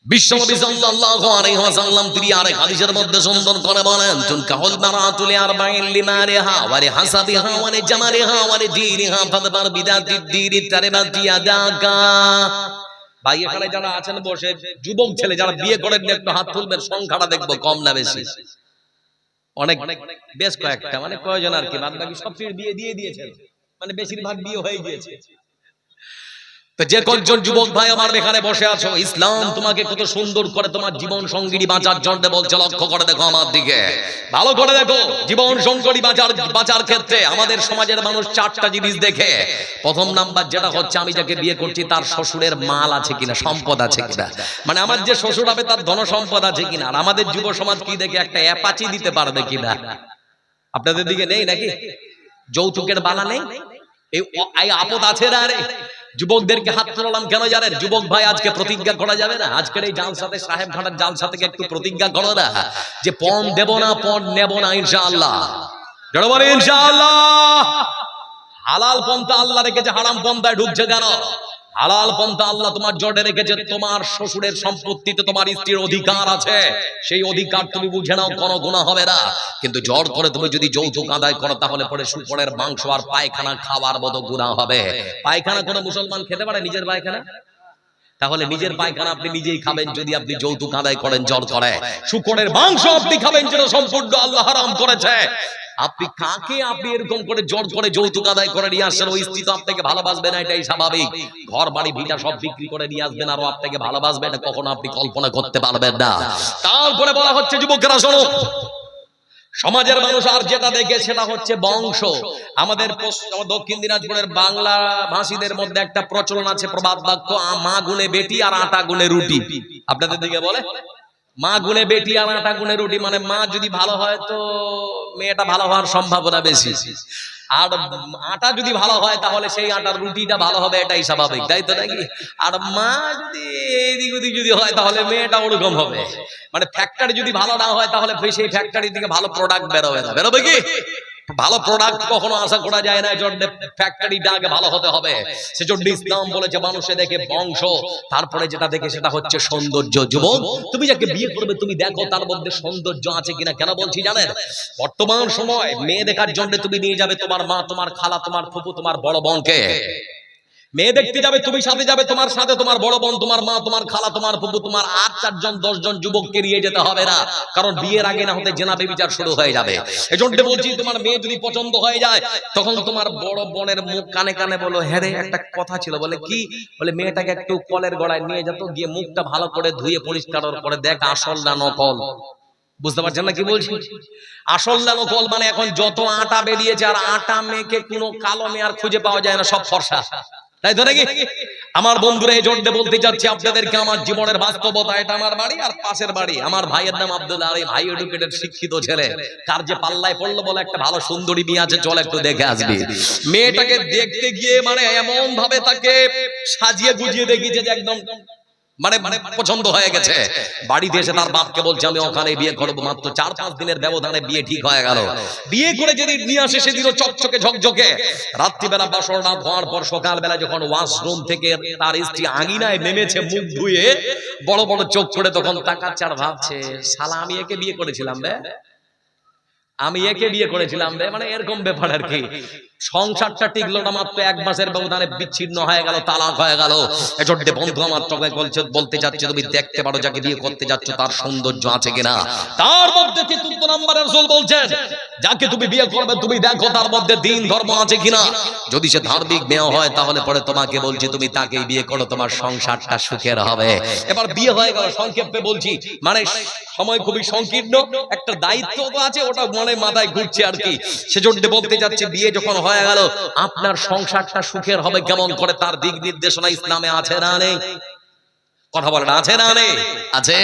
বিশ্বনবী সাল্লাল্লাহু আলাইহি ওয়াসাল্লাম তিনি আরেক হাদিসের মধ্যে সুন্দর করে বলেন, তুনকাহুল মারাতু লিআরবাইন লিমারিহা ওয়া লিহাসাবিহা ওয়া লিজামালিহা ওয়া লিদীনিহা ফাদবার বিদাতিদ দীনি তারিবাতি ইয়াদাকা। ভাই এখানে যারা আছেন বসে, যুবক ছেলে যারা বিয়ে করেন একটু হাত তুলবেন, সংখ্যাটা দেখবো কম না বেশি। অনেক বেশ কয়েকটা, মানে কয়জন আর কি, বাদ বাকি সব বিয়ে দিয়ে দিয়েছেন, মানে বেশিরভাগ বিয়ে হয়ে গিয়েছে। তো যে কয়েকজন যুবক ভাই আমার এখানে বসে আছো, ইসলাম তোমাকে কত সুন্দর করে তোমার জীবন সঙ্গী বাঁচার জন্য বলছে। লক্ষ্য করে দেখো আমার দিকে, ভালো করে দেখো। জীবন সঙ্গী বাঁচার ক্ষেত্রে আমাদের সমাজের মানুষ চারটা জিনিস দেখে। প্রথম নাম্বার যেটা হচ্ছে, আমি যাকে বিয়ে করছি তার শ্বশুরের মাল আছে কিনা, সম্পদ আছে কিনা, মানে আমার যে শ্বশুর হবে তার ধন সম্পদ আছে কিনা। আর আমাদের যুব সমাজ কি দেখে, একটা অ্যাপাচি দিতে পারবে কিনা। আপনাদের দিকে নেই নাকি যৌতুকের বালা নেই? এই আপদ আছে না রে। যুবকদেরকে হাত তোলালাম কেন জানেন? যুবক ভাই আজকে প্রতিজ্ঞা করা যাবে না, আজকের এই জালসাতে, সাহেব ঘাটার জালসা থেকে একটু প্রতিজ্ঞা করো না যে পণ দেব না, পণ নেব না ইনশাআল্লাহ। যারা বলে ইনশাআল্লাহ। হালাল পন্থা আল্লাহ রেখেছে, হারাম পন্থায় ঢুকছে কেন? হালাল পন্থা আল্লাহ তোমার জড়ে রেখেছে। তোমার শ্বশুরের সম্পত্তিতে তোমার স্ত্রীর অধিকার আছে, সেই অধিকার তুমি বুঝে নাও, কোনো গুনাহ হবে না। কিন্তু জোর করে তুমি যদি যৌতুক আদায় করো, তাহলে পরে শুকরের মাংস আর পায়খানা খাওয়ার মতো গুনাহ হবে। পায়খানা কোনো মুসলমান খেতে পারে, নিজের পায়খানা? তাহলে নিজের পায়খানা আপনি নিজেই খাবেন যদি আপনি যৌতুক আদায় করেন জোর করে। শুকরের মাংস আপনি খাবেন যেটা সম্পূর্ণ আল্লাহ হারাম করেছে। আপনি কাকে আপনি এরকম করে জোর করে যৌতুক আদায় করে নিয়ে আসছেন? ওই স্ত্রী তো আপনাকে ভালোবাসবে না, এটাই স্বাভাবিক। ঘর বাড়ি ভিটা সব বিক্রি করে নিয়ে আসবেন আর ও আপনাকে ভালোবাসবে, এটা কখনো আপনি কল্পনা করতে পারবেন না। তারপরে বলা হচ্ছে, যুবকেরা শোনো, সমাজের মানুষ আর যেটা দেখে সেটা হচ্ছে বংশ। আমাদের দক্ষিণ দিনাজপুরের বাংলা ভাষীদের মধ্যে একটা প্রচলন আছে, প্রবাদ বাক্য, মা গুনে বেটি আর আটা গুনে রুটি। আপনাদের দিকে বলে মা গুনে বেটি আর আটা গুনে রুটি, মানে মা যদি ভালো হয় তো মেয়েটা ভালো হওয়ার সম্ভাবনা বেশি, আর আটা যদি ভালো হয় তাহলে সেই আটার রুটিটা ভালো হবে, এটাই স্বাভাবিক, তাই তো নাকি? আর মা যদি এদিক ওদিক যদি হয় তাহলে মেয়েটা ওরকম হবে। মানে ফ্যাক্টরি যদি ভালো না হয় তাহলে সেই ফ্যাক্টরি থেকে ভালো প্রোডাক্ট বেরোবে না। বেরোবে কি? ভালো প্রোডাক্ট কখনো আশা করা যায় না, জন্য ফ্যাক্টরিটা আগে ভালো হতে হবে। সেজন্য ইসলাম বলেছে মানুষে দেখে বংশ, তারপরে যেটা দেখে সেটা হচ্ছে সৌন্দর্য। যুবক, তুমি যাকে বিয়ে করবে তুমি দেখো তার মধ্যে সৌন্দর্য আছে কিনা। কেন বলছি জানেন? বর্তমান সময় মেয়ে দেখার জন্য তুমি নিয়ে যাবে তোমার মা, তোমার খালা, তোমার ফুফু, তোমার বড় বোনকে। মেয়ে দেখতে যাবে, তুমি সাথে যাবে, তোমার সাথে তোমার বড় বোন, তোমার মা, তোমার খালা, তোমার ফুফু, তোমার আর 4 জন 10 জন যুবককে নিয়ে যেতে হবে না, কারণ বিয়ের আগে না হতে জেনা বেবিচার শুরু হয়ে যাবে। এজন্য বলছি, তোমার মেয়ে যদি পছন্দ হয়ে যায়, তখন তোমার বড় বোনের মুখ কানে কানে বলো, হ্যাঁ রে একটা কথা ছিল। বলে কি? বলে মেয়েটাকে একটু কলের গড়ায় নিয়ে যেত, গিয়ে মুখটা ভালো করে ধুয়ে পরিষ্কার করে দেখ আসল না নকল। বুঝতে পারছেন না কি বলছি? আসল না নকল মানে এখন যত আটা বেরিয়েছে, আর আটা মেয়েকে কোনো কালো মেয়ে আর খুঁজে পাওয়া যায় না, সব ফর্সা, তাই তো নাকি? আমার বন্ধুরা এই জন্য বলতে যাচ্ছি আপনাদেরকে আমার জীবনের বাস্তবতা। এটা আমার বাড়ি আর পাশের বাড়ি। আমার ভাইয়ের নাম আব্দুল্লাহ, আর এই ভাই এডুকেটেড শিক্ষিত ছেলে। কার যে পাল্লায় পড়লো বলে একটা ভালো সুন্দরী মেয়ে আছে, চল একটু দেখে আসবি। মেয়েটাকে দেখতে গিয়ে মানে এমন ভাবে তাকে সাজিয়ে গুজিয়ে দেখিয়েছে যে একদম মানে পছন্দ হয়ে গেছে। বাড়িতে এসে তার বাপকে বলছে আমি ওখানে বিয়ে করবো। মাত্র 4-5 দিনের ব্যবধানে বিয়ে ঠিক হয়ে গেল। বিয়ে করে যেদিন নিয়ে আসে সেদিনও চকচকে ঝকঝকে। রাত্রিবেলা বাসর রাত হওয়ার পর সকালবেলা যখন ওয়াশরুম থেকে তার স্ত্রী আঙিনায় নেমেছে মুখ ধুয়ে বড় বড় চোখ করে, তখন তাকাচ্ছে আর ভাবছে, শালা আমি একে বিয়ে করেছিলাম রে, আমি একে বিয়ে করেছিলাম রে, মানে এরকম ব্যাপার আর কি। সংসারটা টিকলো না, মাত্র 1 মাসের ব্যবধানে বিচ্ছিন্ন হয়ে গেল, তালাক হয়ে গেল। এজন্য বন্ধু আমার তোকে বলতে যাচ্ছে, তুমি দেখতে পারো যাকে বিয়ে করতে যাচ্ছ তার সৌন্দর্য আছে কিনা। তার মধ্যে 4 নম্বরে রাসূল বলছেন, যাকে তুমি বিয়ে করবে তুমি দেখো তার মধ্যে দিন ধর্ম আছে কিনা। যদি সে ধার্মিক মেয়ে হয় তাহলে পরে তোমাকে বলছি তুমি তাকেই বিয়ে করো, তোমার সংসারটা সুখের হবে। এবার বিয়ে হয়ে গেল, সংক্ষেপে বলছি, মানে সময় খুবই সংকীর্ণ, একটা দায়িত্ব তো আছে, ওটা মনে মাথায় ঘুরছে আর কি। সেজন্য বলতে যাচ্ছে, বিয়ে যখন হয়ে গেল আপনার সংসারটা সুখের হবে কেমন করে, তার দিক নির্দেশনা ইসলামে আছে না নেই? কথা বলেন, আছে না নেই? আছে।